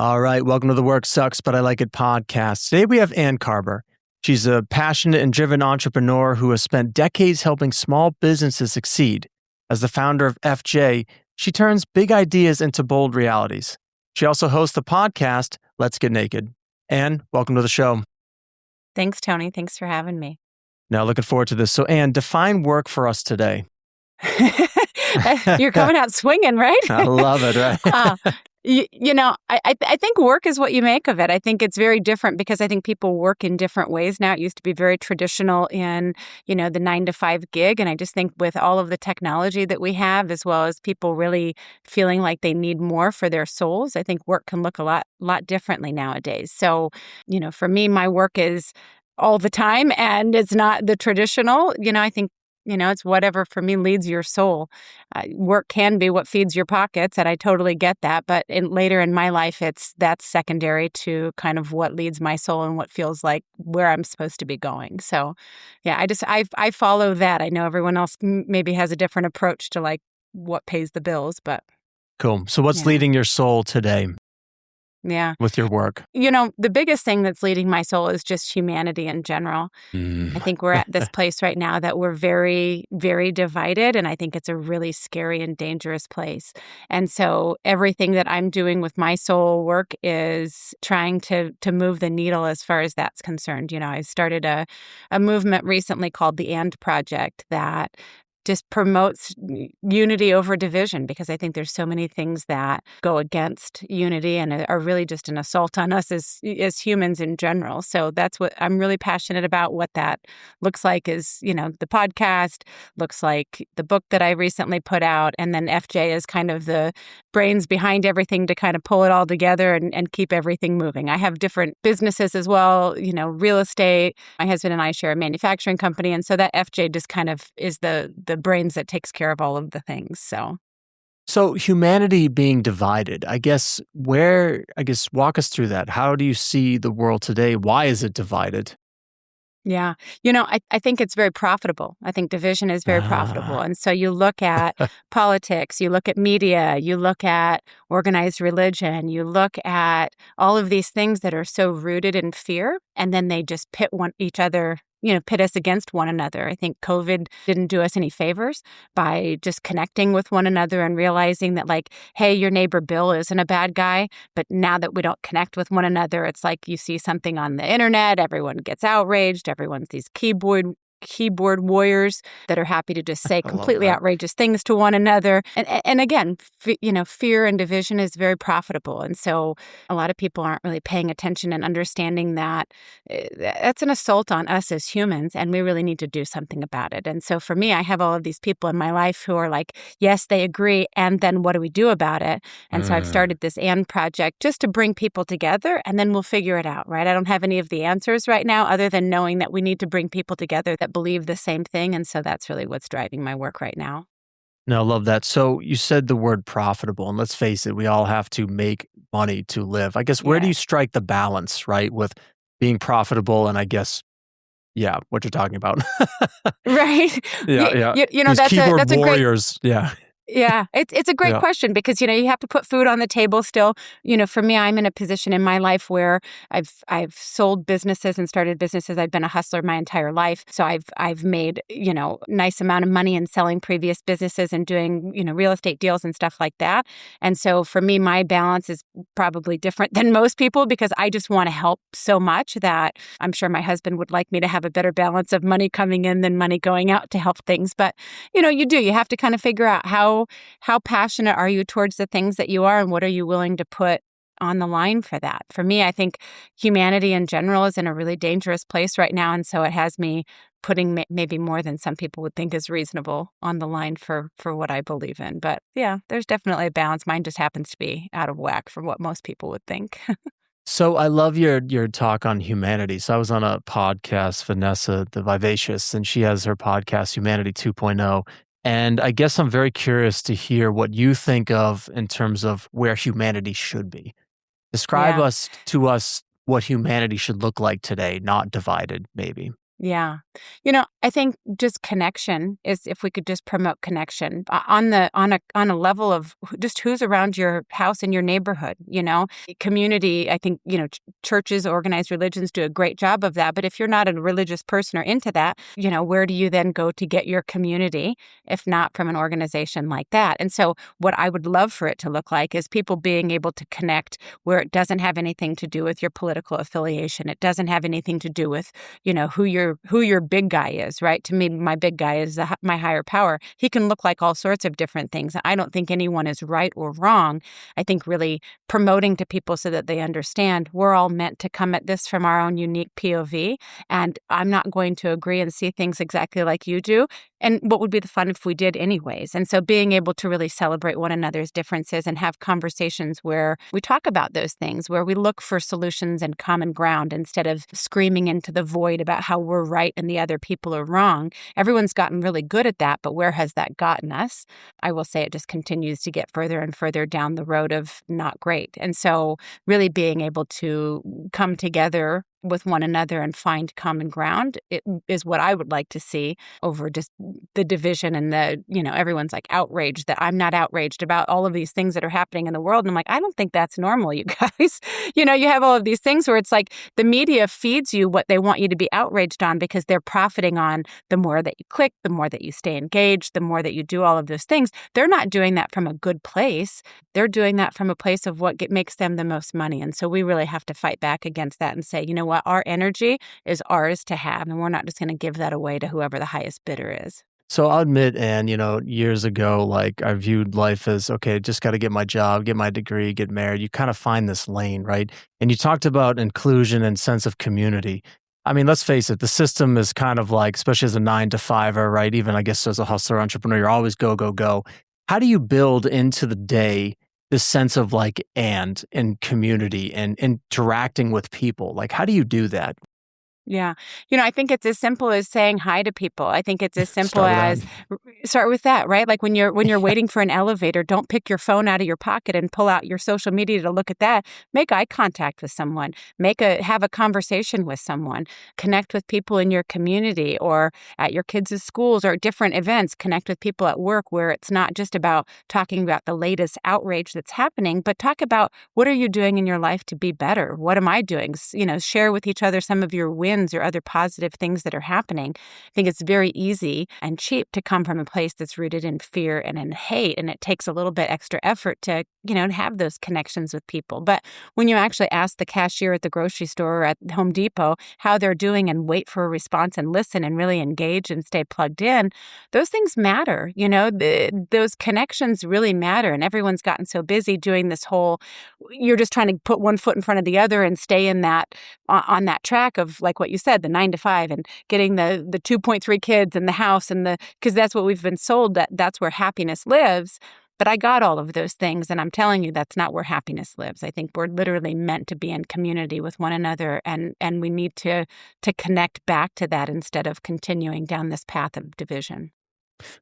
All right, welcome to the Work Sucks, But I Like It podcast. Today we have Ann Karber. She's a passionate and driven entrepreneur who has spent decades helping small businesses succeed. As the founder of FJ, she turns big ideas into bold realities. She also hosts the podcast, Let's Get Naked. Ann, welcome to the show. Thanks, Tony. Thanks for having me. Now, looking forward to this. So, Ann, define work for us today. You're coming out swinging, right? I love it, right? I think work is what you make of it. I think it's very different because I think people work in different ways now. It used to be very traditional in, the 9-to-5 gig. And I just think with all of the technology that we have, as well as people really feeling like they need more for their souls, I think work can look a lot differently nowadays. So, for me, my work is all the time and it's not the traditional, I think, it's whatever for me leads your soul. Work can be what feeds your pockets, and I totally get that. But later in my life, that's secondary to kind of what leads my soul and what feels like where I'm supposed to be going. So, yeah, I follow that. I know everyone else maybe has a different approach to like what pays the bills, but Cool. So what's leading your soul today? Yeah. With your work? The biggest thing that's leading my soul is just humanity in general. I think we're at this place right now that we're very, very divided, and I think it's a really scary and dangerous place. And so everything that I'm doing with my soul work is trying to move the needle as far as that's concerned. I started a movement recently called the And Project that just promotes unity over division, because I think there's so many things that go against unity and are really just an assault on us as humans in general. So that's what I'm really passionate about. What that looks like is, the podcast, looks like the book that I recently put out, and then FJ is kind of the brains behind everything to kind of pull it all together and keep everything moving. I have different businesses as well, real estate. My husband and I share a manufacturing company, and so that FJ just kind of is the brains that takes care of all of the things. So humanity being divided, walk us through that. How do you see the world today? Why is it divided? Yeah. I think it's very profitable. I think division is very profitable. And so you look at politics, you look at media, you look at organized religion, you look at all of these things that are so rooted in fear, and then they just pit us against one another. I think COVID didn't do us any favors by just connecting with one another and realizing that, like, hey, your neighbor Bill isn't a bad guy. But now that we don't connect with one another, it's like you see something on the internet, everyone gets outraged, everyone's these keyboard warriors that are happy to just say completely outrageous things to one another. And again, fear and division is very profitable. And so a lot of people aren't really paying attention and understanding that that's an assault on us as humans, and we really need to do something about it. And so for me, I have all of these people in my life who are like, yes, they agree. And then what do we do about it? And so I've started this And Project just to bring people together, and then we'll figure it out, right? I don't have any of the answers right now other than knowing that we need to bring people together that believe the same thing. And so that's really what's driving my work right now. No, I love that. So you said the word profitable, and let's face it, we all have to make money to live. I guess, where do you strike the balance, right, with being profitable and what you're talking about? Right. Yeah. That's a warriors. Great... Yeah, it's a great question because, you have to put food on the table still. For me, I'm in a position in my life where I've sold businesses and started businesses. I've been a hustler my entire life. So I've made, nice amount of money in selling previous businesses and doing, real estate deals and stuff like that. And so for me, my balance is probably different than most people because I just want to help so much that I'm sure my husband would like me to have a better balance of money coming in than money going out to help things. But, you have to kind of figure out how passionate are you towards the things that you are, and what are you willing to put on the line for that? For me, I think humanity in general is in a really dangerous place right now, and so it has me putting maybe more than some people would think is reasonable on the line for what I believe in. But yeah, there's definitely a balance. Mine just happens to be out of whack from what most people would think. So I love your talk on humanity. So I was on a podcast, Vanessa the Vivacious, and she has her podcast, Humanity 2.0. And I guess I'm very curious to hear what you think of in terms of where humanity should be. Describe to us what humanity should look like today, not divided, maybe. Yeah. I think just connection is if we could just promote connection on a level of just who's around your house in your neighborhood. Community, I think, churches, organized religions do a great job of that. But if you're not a religious person or into that, where do you then go to get your community if not from an organization like that? And so what I would love for it to look like is people being able to connect where it doesn't have anything to do with your political affiliation. It doesn't have anything to do with who your big guy is, right? To me, my big guy is my higher power. He can look like all sorts of different things. I don't think anyone is right or wrong. I think really promoting to people so that they understand we're all meant to come at this from our own unique POV, and I'm not going to agree and see things exactly like you do. And what would be the fun if we did anyways? And so being able to really celebrate one another's differences and have conversations where we talk about those things, where we look for solutions and common ground instead of screaming into the void about how we're right and the other people are wrong. Everyone's gotten really good at that, but where has that gotten us? I will say it just continues to get further and further down the road of not great. And so really being able to come together with one another and find common ground is what I would like to see over just the division and everyone's like outraged that I'm not outraged about all of these things that are happening in the world. And I'm like, I don't think that's normal, you guys. You have all of these things where it's like the media feeds you what they want you to be outraged on because they're profiting on the more that you click, the more that you stay engaged, the more that you do all of those things. They're not doing that from a good place. They're doing that from a place of what makes them the most money. And so we really have to fight back against that and say, what, our energy is ours to have, and we're not just going to give that away to whoever the highest bidder is. So I'll admit, and years ago, like I viewed life as okay, just got to get my job, get my degree, get married. You kind of find this lane, right? And you talked about inclusion and sense of community. I mean, let's face it, the system is kind of like, especially as a 9 to 5er, right? Even I guess as a hustler entrepreneur, you're always go, go, go. How do you build into the day this sense of like and community and interacting with people? Like, how do you do that? Yeah. I think it's as simple as saying hi to people. I think it's as simple Start with as start with that, right? Like when you're waiting for an elevator, don't pick your phone out of your pocket and pull out your social media to look at that. Make eye contact with someone. Have a conversation with someone. Connect with people in your community or at your kids' schools or different events. Connect with people at work where it's not just about talking about the latest outrage that's happening, but talk about what are you doing in your life to be better? What am I doing? Share with each other some of your wins or other positive things that are happening. I think it's very easy and cheap to come from a place that's rooted in fear and in hate, and it takes a little bit extra effort to, have those connections with people. But when you actually ask the cashier at the grocery store or at Home Depot how they're doing and wait for a response and listen and really engage and stay plugged in, those things matter. Those connections really matter, and everyone's gotten so busy doing this whole, you're just trying to put one foot in front of the other and stay in that on that track of like what you said, the 9 to 5 and getting the 2.3 kids and the house because that's what we've been sold, that's where happiness lives. But I got all of those things, and I'm telling you that's not where happiness lives. I think we're literally meant to be in community with one another, and we need to connect back to that instead of continuing down this path of division.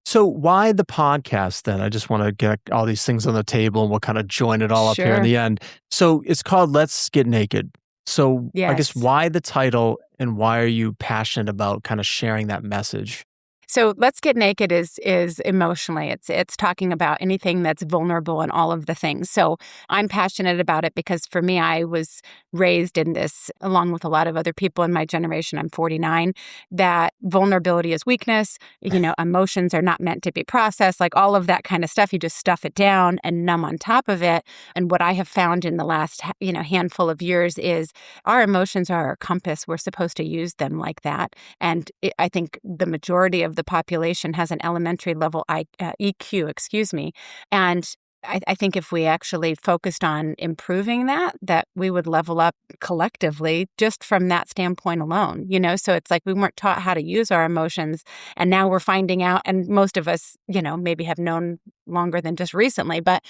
So why the podcast then? I just want to get all these things on the table and we'll kind of join it all up here in Sure. the end. So it's called Let's Get Naked. So I guess Yes. why the title and why are you passionate about kind of sharing that message? So Let's Get Naked is emotionally, it's talking about anything that's vulnerable and all of the things. So I'm passionate about it because for me, I was raised in this, along with a lot of other people in my generation, I'm 49, that vulnerability is weakness, emotions are not meant to be processed, like all of that kind of stuff. You just stuff it down and numb on top of it. And what I have found in the last, handful of years is our emotions are our compass. We're supposed to use them like that. And I think the majority of the population has an elementary level EQ, and I think if we actually focused on improving that we would level up collectively just from that standpoint alone, So it's like we weren't taught how to use our emotions, and now we're finding out, and most of us, maybe have known longer than just recently, but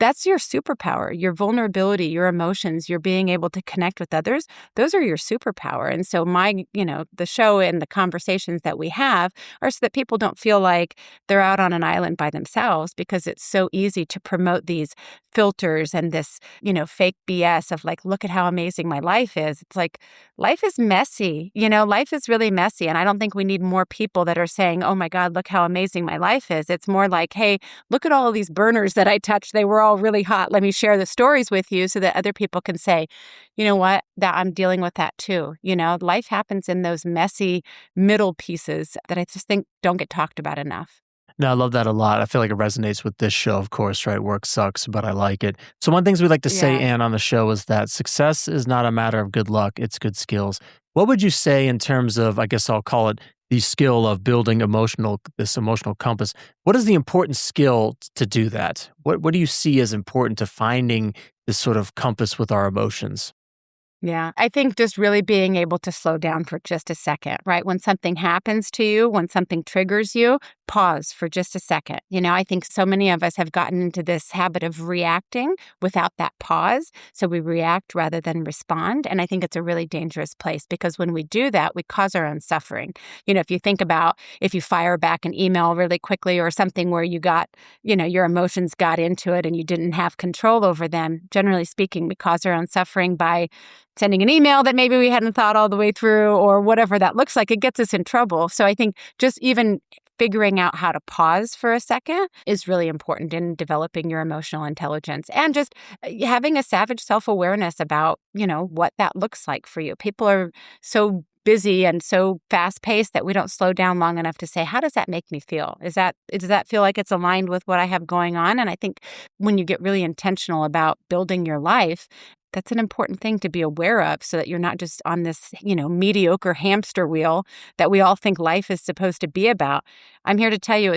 that's your superpower, your vulnerability, your emotions, your being able to connect with others. Those are your superpower. And so the show and the conversations that we have are so that people don't feel like they're out on an island by themselves, because it's so easy to promote these filters and this, fake BS of like, look at how amazing my life is. It's like, life is messy. Life is really messy. And I don't think we need more people that are saying, oh my God, look how amazing my life is. It's more like, hey, look at all of these burners that I touched. They were all really hot. Let me share the stories with you so that other people can say, you know what, that I'm dealing with that too. Life happens in those messy middle pieces that I just think don't get talked about enough. No, I love that a lot. I feel like it resonates with this show, of course, right? Work sucks, but I like it. So one of the things we like to say, Yeah. Anne, on the show is that success is not a matter of good luck, it's good skills. What would you say in terms of, I guess I'll call it the skill of building this emotional compass? What is the important skill to do that? What do you see as important to finding this sort of compass with our emotions? Yeah, I think just really being able to slow down for just a second, right? When something happens to you, when something triggers you, pause for just a second. I think so many of us have gotten into this habit of reacting without that pause. So we react rather than respond. And I think it's a really dangerous place, because when we do that, we cause our own suffering. If you think about if you fire back an email really quickly or something where you got, your emotions got into it and you didn't have control over them, generally speaking, we cause our own suffering by sending an email that maybe we hadn't thought all the way through, or whatever that looks like. It gets us in trouble. So I think just even figuring out how to pause for a second is really important in developing your emotional intelligence, and just having a savage self-awareness about, what that looks like for you. People are so busy and so fast-paced that we don't slow down long enough to say, how does that make me feel? Does that feel like it's aligned with what I have going on? And I think when you get really intentional about building your life, that's an important thing to be aware of, so that you're not just on this, mediocre hamster wheel that we all think life is supposed to be about. I'm here to tell you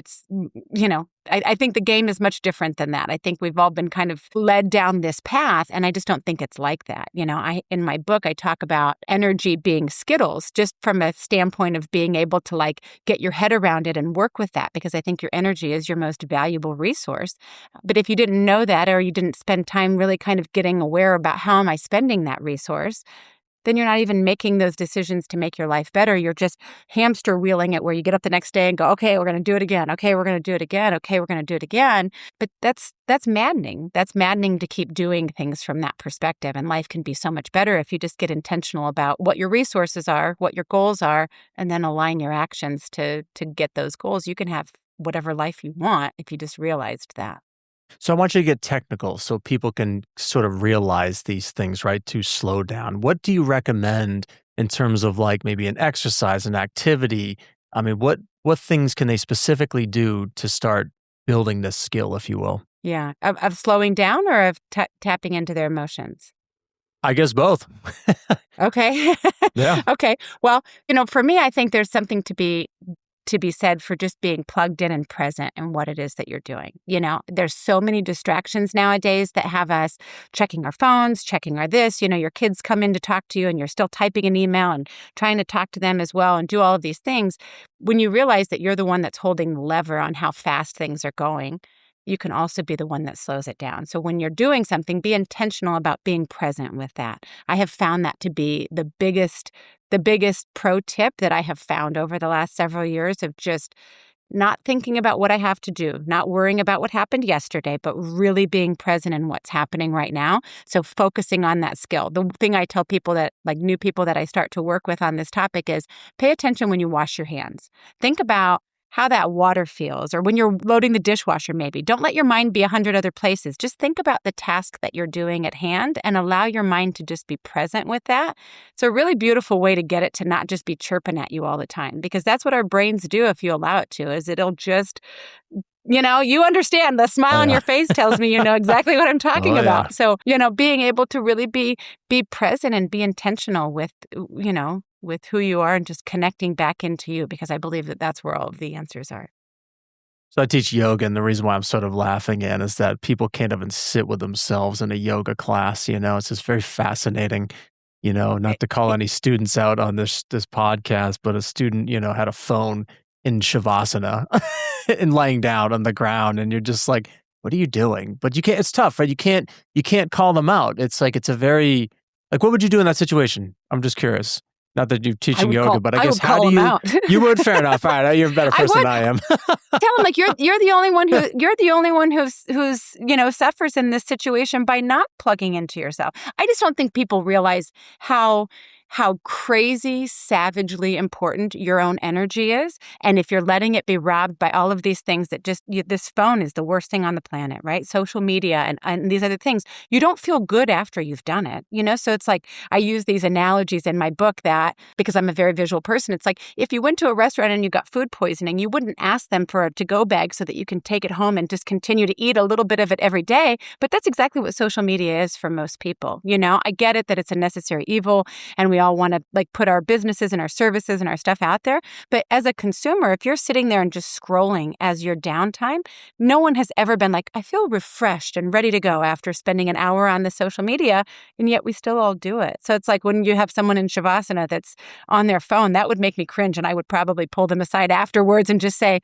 I think the game is much different than that. I think we've all been kind of led down this path, and I just don't think it's like that. In my book, I talk about energy being Skittles, just from a standpoint of being able to get your head around it and work with that, because I think your energy is your most valuable resource. But if you didn't know that, or you didn't spend time really kind of getting aware about how am I spending that resource, then you're not even making those decisions to make your life better. You're just hamster wheeling it, where you get up the next day and go, okay, we're going to do it again. Okay, we're going to do it again. Okay, we're going to do it again. But that's maddening. That's maddening to keep doing things from that perspective. And life can be so much better if you just get intentional about what your resources are, what your goals are, and then align your actions to get those goals. You can have whatever life you want if you just realized that. So I want you to get technical so people can sort of realize these things, right? To slow down. What do you recommend in terms of maybe an exercise, an activity? I mean, what things can they specifically do to start building this skill, if you will? Yeah. Of slowing down, or of tapping into their emotions? I guess both. Okay. Yeah. Okay. Well, for me, I think there's something to be said for just being plugged in and present in what it is that you're doing. There's so many distractions nowadays that have us checking our phones, checking our this. Your kids come in to talk to you and you're still typing an email and trying to talk to them as well and do all of these things. When you realize that you're the one that's holding the lever on how fast things are going, you can also be the one that slows it down. So when you're doing something, be intentional about being present with that. I have found that to be the biggest pro tip that I have found over the last several years, of just not thinking about what I have to do, not worrying about what happened yesterday, but really being present in what's happening right now. So focusing on that skill. The thing I tell people that, new people that I start to work with on this topic, is pay attention when you wash your hands. Think about how that water feels, or when you're loading the dishwasher maybe. Don't let your mind be 100 other places. Just think about the task that you're doing at hand and allow your mind to just be present with that. It's a really beautiful way to get it to not just be chirping at you all the time, because that's what our brains do if you allow it to, is it'll just, you understand. The smile on your face tells me you know exactly what I'm talking about. So, being able to really be present and be intentional with, with who you are, and just connecting back into you, because I believe that that's where all of the answers are. So I teach yoga, and the reason why I'm sort of laughing in is that people can't even sit with themselves in a yoga class. It's just very fascinating. Not to call any students out on this podcast, but a student, had a phone in Shavasana and laying down on the ground, and you're just like, what are you doing? But you can't, it's tough, right? You can't call them out. It's like, it's a very, like, what would you do in that situation? I'm just curious. Not that you're teaching yoga, but I guess would how call do them you, out. you would, fair enough. All right. You're a better I person would. than I am. Tell them like you're the only one who's suffers in this situation by not plugging into yourself. I just don't think people realize how crazy, savagely important your own energy is. And if you're letting it be robbed by all of these things that this phone is the worst thing on the planet, right? Social media and these other things, you don't feel good after you've done it, So it's like, I use these analogies in my book that, because I'm a very visual person, it's like, if you went to a restaurant and you got food poisoning, you wouldn't ask them for a to-go bag so that you can take it home and just continue to eat a little bit of it every day. But that's exactly what social media is for most people. I get it that it's a necessary evil, and we all want to like put our businesses and our services and our stuff out there. But as a consumer, if you're sitting there and just scrolling as your downtime, no one has ever been like, I feel refreshed and ready to go after spending an hour on the social media. And yet we still all do it. So it's like when you have someone in Shavasana that's on their phone, that would make me cringe. And I would probably pull them aside afterwards and just say,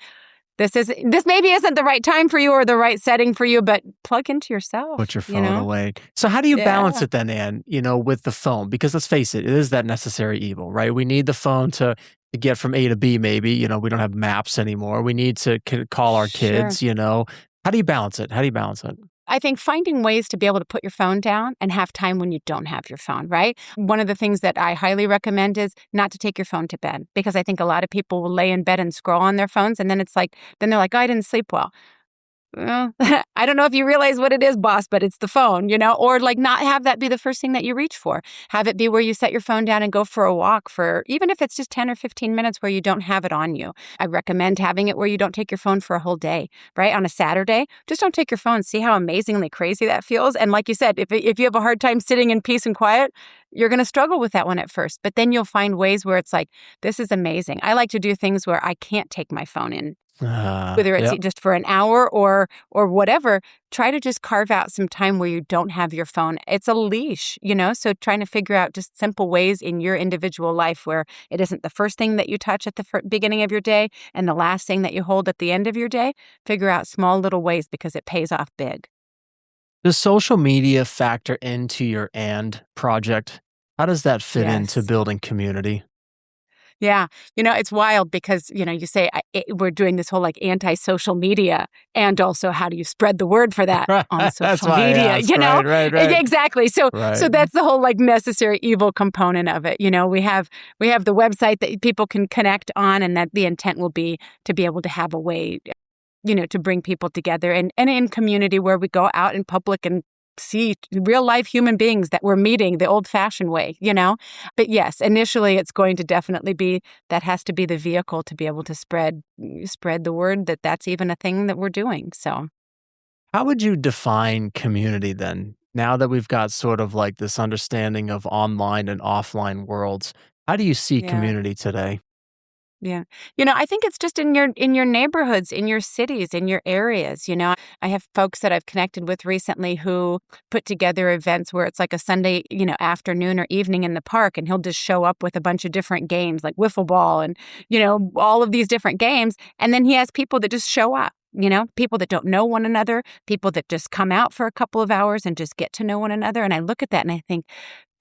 this maybe isn't the right time for you or the right setting for you, but plug into yourself. Put your phone away. So how do you balance it then, Anne, with the phone? Because let's face it is that necessary evil, right? We need the phone to get from A to B, maybe. We don't have maps anymore. We need to call our kids, How do you balance it? I think finding ways to be able to put your phone down and have time when you don't have your phone, right? One of the things that I highly recommend is not to take your phone to bed, because I think a lot of people will lay in bed and scroll on their phones, and then they're like, oh, I didn't sleep well. Well, I don't know if you realize what it is, boss, but it's the phone, or like not have that be the first thing that you reach for. Have it be where you set your phone down and go for a walk for, even if it's just 10 or 15 minutes where you don't have it on you. I recommend having it where you don't take your phone for a whole day, right? On a Saturday, just don't take your phone. See how amazingly crazy that feels. And like you said, if you have a hard time sitting in peace and quiet, you're going to struggle with that one at first, but then you'll find ways where it's like, this is amazing. I like to do things where I can't take my phone in. Whether it's just for an hour or whatever, try to just carve out some time where you don't have your phone. It's a leash, so trying to figure out just simple ways in your individual life where it isn't the first thing that you touch at the beginning of your day and the last thing that you hold at the end of your day. Figure out small little ways because it pays off big. Does social media factor into your AND project? How does that fit into building community? Yeah. It's wild because, you say we're doing this whole like anti-social media, and also how do you spread the word for that on social media, Right. Exactly. So that's the whole like necessary evil component of it. We have the website that people can connect on, and that the intent will be to be able to have a way, to bring people together and in community where we go out in public and see real life human beings that we're meeting the old fashioned way, But yes, initially it's going to definitely be, that has to be the vehicle to be able to spread the word that that's even a thing that we're doing. So how would you define community then? Now that we've got sort of like this understanding of online and offline worlds, how do you see community today? Yeah. I think it's just in your neighborhoods, in your cities, in your areas. I have folks that I've connected with recently who put together events where it's like a Sunday, afternoon or evening in the park, and he'll just show up with a bunch of different games like wiffle ball and, all of these different games. And then he has people that just show up. People that don't know one another, people that just come out for a couple of hours and just get to know one another. And I look at that and I think,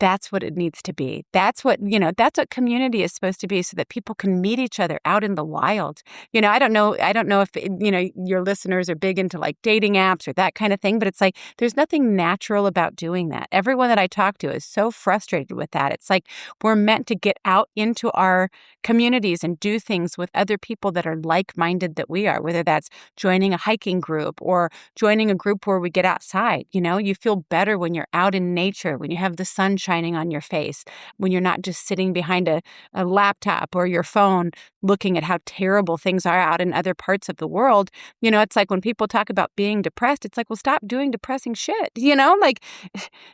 that's what it needs to be. That's what community is supposed to be, so that people can meet each other out in the wild. I don't know if, your listeners are big into like dating apps or that kind of thing, but it's like, there's nothing natural about doing that. Everyone that I talk to is so frustrated with that. It's like, we're meant to get out into our communities and do things with other people that are like-minded that we are, whether that's joining a hiking group or joining a group where we get outside. You feel better when you're out in nature, when you have the sun shining on your face, when you're not just sitting behind a laptop or your phone looking at how terrible things are out in other parts of the world. It's like when people talk about being depressed, it's like, well, stop doing depressing shit. Like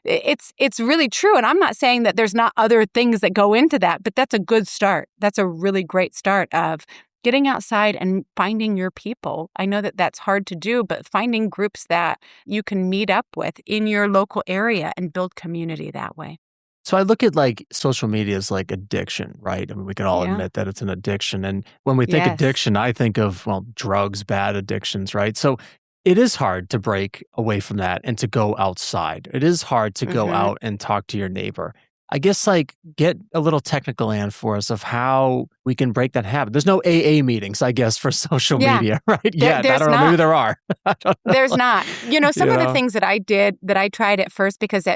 it's really true. And I'm not saying that there's not other things that go into that, but that's a good start. That's a really great start of getting outside and finding your people. I know that that's hard to do, but finding groups that you can meet up with in your local area and build community that way. So I look at like social media as like addiction, right? I mean, we can all Yeah. admit that it's an addiction. And when we think Yes. addiction, I think of, well, drugs, bad addictions, right? So it is hard to break away from that and to go outside. It is hard to go Mhm. out and talk to your neighbor. I guess like get a little technical, Ann, for us of how we can break that habit. There's no AA meetings, I guess, for social Yeah. media, right? There Yet. I there's don't know. Maybe not. there are. I don't There's know. not. Some You of the know? things that I did that I tried at first because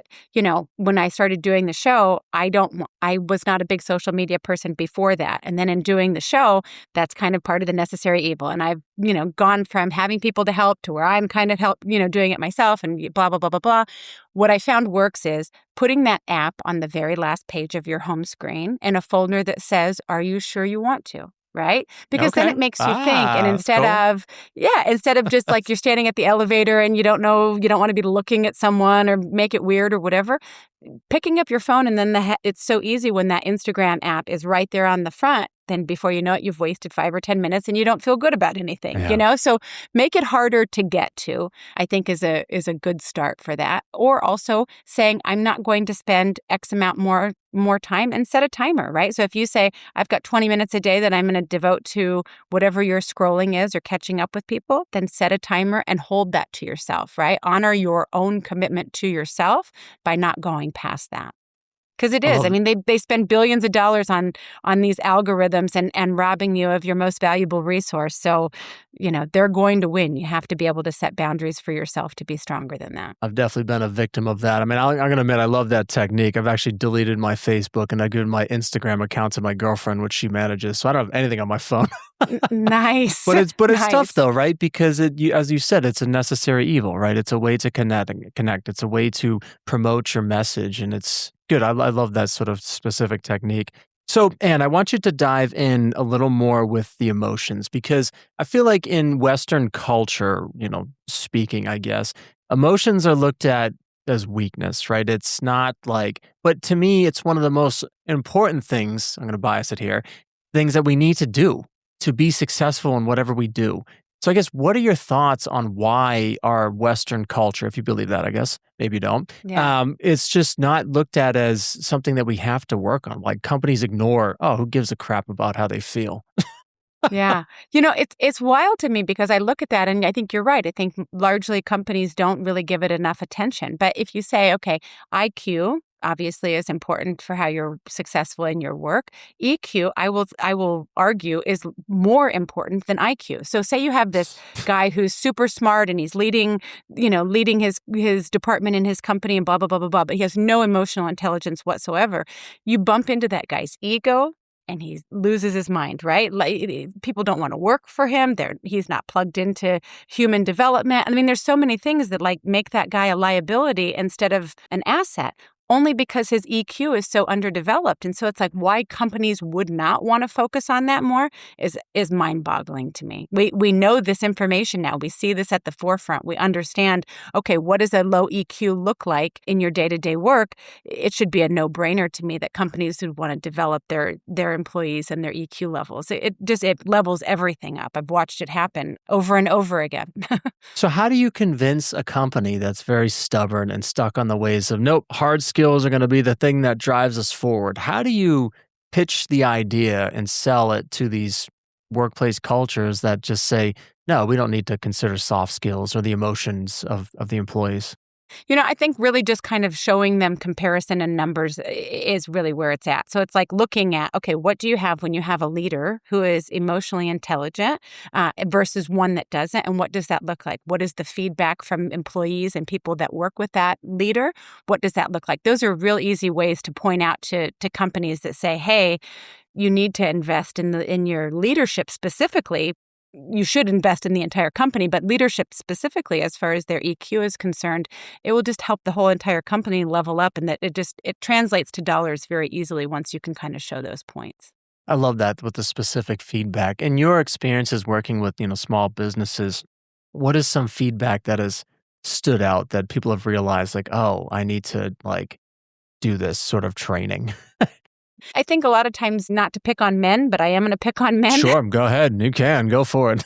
when I started doing the show, I was not a big social media person before that. And then in doing the show, that's kind of part of the necessary evil. And I've, gone from having people to help to where I'm kind of doing it myself and blah, blah, blah, blah, blah. What I found works is putting that app on the very last page of your home screen in a folder that says, "Are you sure you want to?" Right? Because then Okay. it makes you think. And That's cool. instead of just like you're standing at the elevator and you don't know, you don't want to be looking at someone or make it weird or whatever, picking up your phone and then it's so easy when that Instagram app is right there on the front. Then before you know it, you've wasted 5 or 10 minutes and you don't feel good about anything, Yeah. So make it harder to get to, I think is a good start for that. Or also saying, I'm not going to spend X amount more time and set a timer, right? So if you say, I've got 20 minutes a day that I'm going to devote to whatever your scrolling is or catching up with people, then set a timer and hold that to yourself, right? Honor your own commitment to yourself by not going past that. Because it I is. I love mean, they spend billions of dollars on these algorithms and robbing you of your most valuable resource. So, they're going to win. You have to be able to set boundaries for yourself to be stronger than that. I've definitely been a victim of that. I mean, I'm going to admit I love that technique. I've actually deleted my Facebook and I've given my Instagram account to my girlfriend, which she manages. So I don't have anything on my phone. Nice. But it's tough Nice. though, right? Because as you said, it's a necessary evil, right? It's a way to connect. It's a way to promote your message, and it's good. I love that sort of specific technique. So, Anne, I want you to dive in a little more with the emotions because I feel like in Western culture, speaking, I guess, emotions are looked at as weakness, right? It's not like, but to me, it's one of the most important things. I'm going to bias it here. Things that we need to do to be successful in whatever we do. So I guess what are your thoughts on why our Western culture, if you believe that, I guess, maybe you don't, Yeah. it's just not looked at as something that we have to work on. Like companies ignore, oh, who gives a crap about how they feel? Yeah. It's wild to me because I look at that and I think you're right. I think largely companies don't really give it enough attention. But if you say, okay, IQ obviously is important for how you're successful in your work. EQ, I will argue, is more important than IQ. So say you have this guy who's super smart and he's leading his department in his company and blah blah blah blah blah, but he has no emotional intelligence whatsoever. You bump into that guy's ego and he loses his mind, right? Like people don't want to work for him. He's not plugged into human development. I mean, there's so many things that like make that guy a liability instead of an asset. Only because his EQ is so underdeveloped. And so it's like why companies would not want to focus on that more is mind-boggling to me. We know this information now. We see this at the forefront. We understand, okay, what does a low EQ look like in your day-to-day work? It should be a no-brainer to me that companies would want to develop their employees and their EQ levels. It levels everything up. I've watched it happen over and over again. So how do you convince a company that's very stubborn and stuck on the ways of, nope, hard skills are going to be the thing that drives us forward? How do you pitch the idea and sell it to these workplace cultures that just say, no, we don't need to consider soft skills or the emotions of the employees? I think really just kind of showing them comparison and numbers is really where it's at. So it's like looking at, okay, what do you have when you have a leader who is emotionally intelligent versus one that doesn't? And what does that look like? What is the feedback from employees and people that work with that leader? What does that look like? Those are real easy ways to point out to companies that say, hey, you need to invest in your leadership specifically. You should invest in the entire company, but leadership specifically, as far as their EQ is concerned, it will just help the whole entire company level up, and that it translates to dollars very easily once you can kind of show those points. I love that with the specific feedback. In your experiences working with, small businesses, what is some feedback that has stood out that people have realized like, oh, I need to like do this sort of training? I think a lot of times, not to pick on men, but I am going to pick on men. Sure, go ahead. You can. Go for it.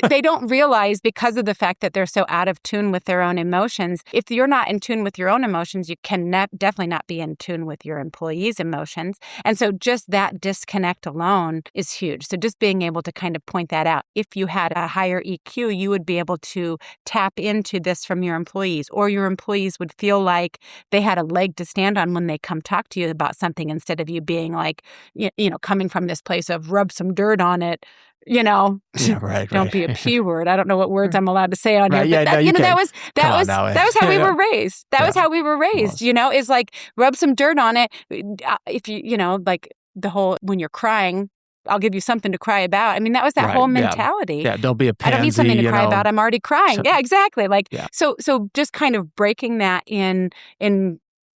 They don't realize, because of the fact that they're so out of tune with their own emotions. If you're not in tune with your own emotions, you can definitely not be in tune with your employees' emotions. And so just that disconnect alone is huge. So just being able to kind of point that out. If you had a higher EQ, you would be able to tap into this from your employees, or your employees would feel like they had a leg to stand on when they come talk to you about something, instead of you being like, coming from this place of rub some dirt on it. Yeah, right. Don't be a P word. I don't know what words I'm allowed to say on Right, here. yeah, But no, you that can. was how we were raised. That was how we were raised. Is like, rub some dirt on it. If like the whole, when you're crying, I'll give you something to cry about. I mean, that was that whole mentality. Yeah, don't be a pansy. I don't need something to cry about. I'm already crying. So- yeah, exactly. Like, Yeah. so just kind of breaking that in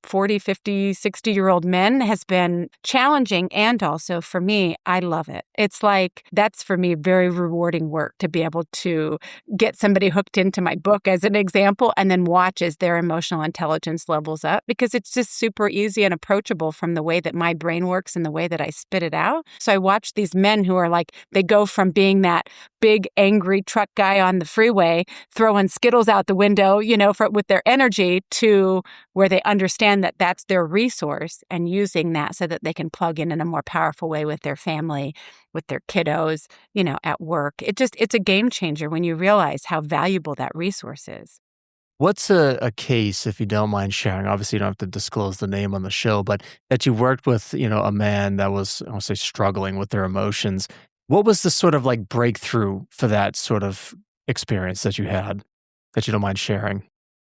40, 50, 60-year-old men has been challenging. And also for me, I love it. It's like, that's for me very rewarding work, to be able to get somebody hooked into my book as an example, and then watch as their emotional intelligence levels up, because it's just super easy and approachable from the way that my brain works and the way that I spit it out. So I watch these men who are like, they go from being that big, angry truck guy on the freeway, throwing Skittles out the window, with their energy, to where they understand that that's their resource, and using that so that they can plug in a more powerful way with their family, with their kiddos, at work. It's a game changer when you realize how valuable that resource is. What's a case, if you don't mind sharing? Obviously, you don't have to disclose the name on the show, but that you worked with, a man that was, I won't say struggling with their emotions. What was the sort of like breakthrough for that sort of experience that you had, that you don't mind sharing?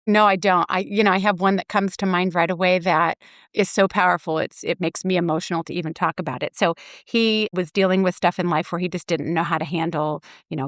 No, I don't. I have one that comes to mind right away that is so powerful. It makes me emotional to even talk about it. So he was dealing with stuff in life where he just didn't know how to handle,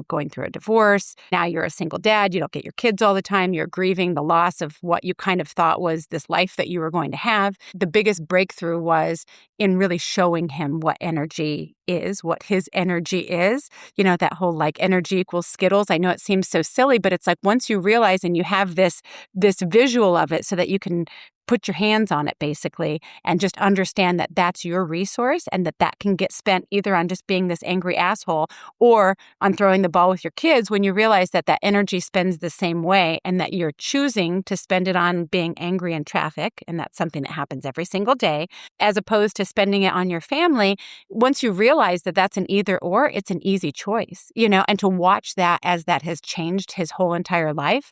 going through a divorce. Now you're a single dad. You don't get your kids all the time. You're grieving the loss of what you kind of thought was this life that you were going to have. The biggest breakthrough was in really showing him what energy is, what his energy is. That whole like energy equals Skittles. I know it seems so silly, but it's like, once you realize and you have this visual of it, so that you can put your hands on it basically, and just understand that that's your resource, and that can get spent either on just being this angry asshole, or on throwing the ball with your kids, when you realize that energy spends the same way, and that you're choosing to spend it on being angry in traffic, and that's something that happens every single day, as opposed to spending it on your family. Once you realize that that's an either or, it's an easy choice, and to watch that as that has changed his whole entire life,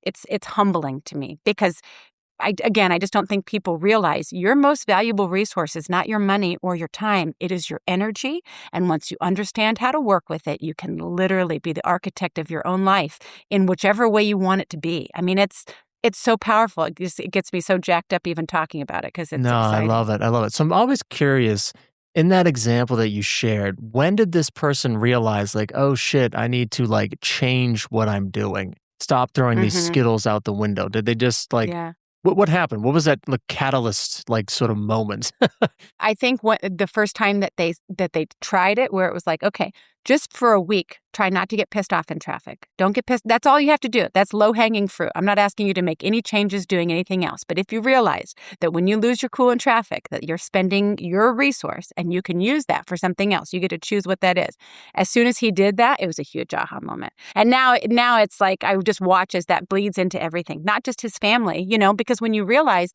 it's humbling to me, because I just don't think people realize your most valuable resource is not your money or your time. It is your energy. And once you understand how to work with it, you can literally be the architect of your own life in whichever way you want it to be. I mean, it's so powerful. It gets me so jacked up even talking about it, because it's exciting. I love it. I love it. So I'm always curious, in that example that you shared, when did this person realize, like, oh shit, I need to like change what I'm doing? Stop throwing these Skittles out the window. Did they just like, Yeah. what happened? What was that like catalyst, like sort of moment? I think the first time that they tried it, where it was like, okay, just for a week, try not to get pissed off in traffic. Don't get pissed. That's all you have to do. That's low-hanging fruit. I'm not asking you to make any changes doing anything else. But if you realize that when you lose your cool in traffic, that you're spending your resource and you can use that for something else, you get to choose what that is. As soon as he did that, it was a huge aha moment. And now it's like, I just watch as that bleeds into everything, not just his family, because when you realize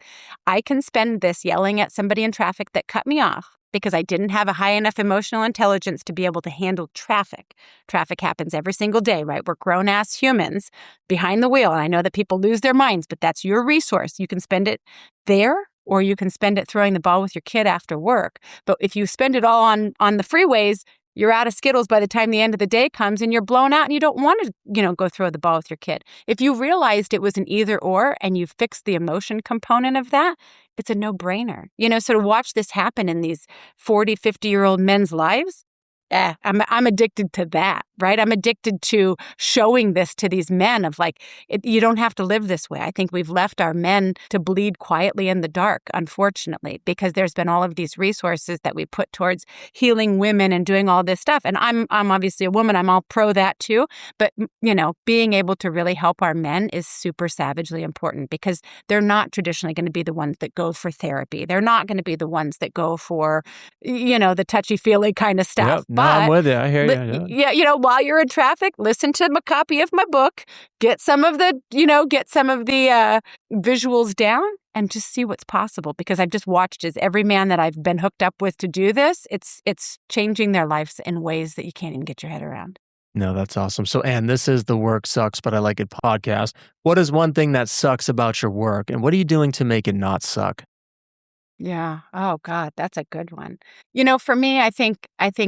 I can spend this yelling at somebody in traffic that cut me off, because I didn't have a high enough emotional intelligence to be able to handle traffic. Traffic happens every single day, right? We're grown-ass humans behind the wheel. And I know that people lose their minds, but that's your resource. You can spend it there, or you can spend it throwing the ball with your kid after work. But if you spend it all on the freeways, you're out of Skittles by the time the end of the day comes, and you're blown out, and you don't want to, go throw the ball with your kid. If you realized it was an either or, and you fixed the emotion component of that, it's a no-brainer. So to watch this happen in these 40, 50-year-old men's lives, I'm addicted to that. right? I'm addicted to showing this to these men of like, you don't have to live this way. I think we've left our men to bleed quietly in the dark, unfortunately, because there's been all of these resources that we put towards healing women and doing all this stuff. And I'm obviously a woman. I'm all pro that too. But, being able to really help our men is super savagely important because they're not traditionally going to be the ones that go for therapy. They're not going to be the ones that go for, the touchy-feely kind of stuff. Yep. No, I'm with you. I hear you. Yeah, while you're in traffic, listen to a copy of my book, get some of the visuals down and just see what's possible. Because I've just watched as every man that I've been hooked up with to do this, it's changing their lives in ways that you can't even get your head around. No, that's awesome. So, Ann, this is the Work Sucks, But I Like It podcast. What is one thing that sucks about your work, and what are you doing to make it not suck? Yeah. Oh God, that's a good one. For me, I think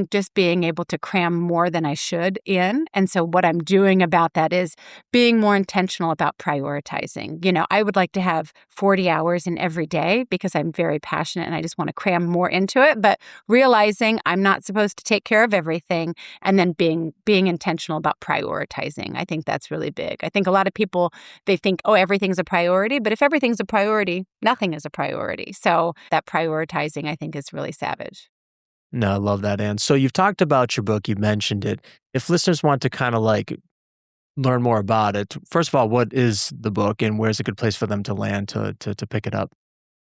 just being able to cram more than I should in. And so what I'm doing about that is being more intentional about prioritizing. I would like to have 40 hours in every day because I'm very passionate and I just want to cram more into it, but realizing I'm not supposed to take care of everything and then being intentional about prioritizing. I think that's really big. I think a lot of people, they think, oh, everything's a priority, but if everything's a priority, nothing is a priority. So that prioritizing, I think, is really savage. No, I love that, Ann. So you've talked about your book. You mentioned it. If listeners want to kind of learn more about it, first of all, what is the book and where's a good place for them to land to pick it up?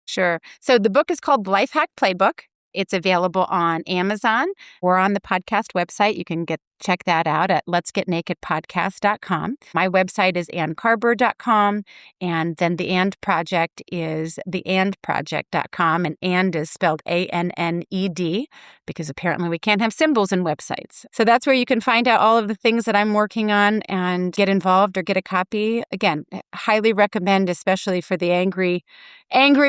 Sure. So the book is called Life Hack Playbook. It's available on Amazon or on the podcast website. You can check that out at letsgetnakedpodcast.com. My website is annkarber.com. And then the And Project is theandproject.com. And And is spelled ANNED because apparently we can't have symbols in websites. So that's where you can find out all of the things that I'm working on and get involved or get a copy. Again, highly recommend, especially for the angry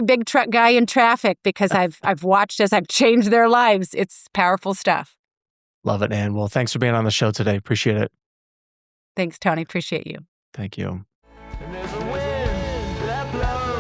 big truck guy in traffic, because I've watched as I've changed their lives. It's powerful stuff. Love it, Ann. Well, thanks for being on the show today. Appreciate it. Thanks, Tony. Appreciate you. Thank you. And there's a wind that blows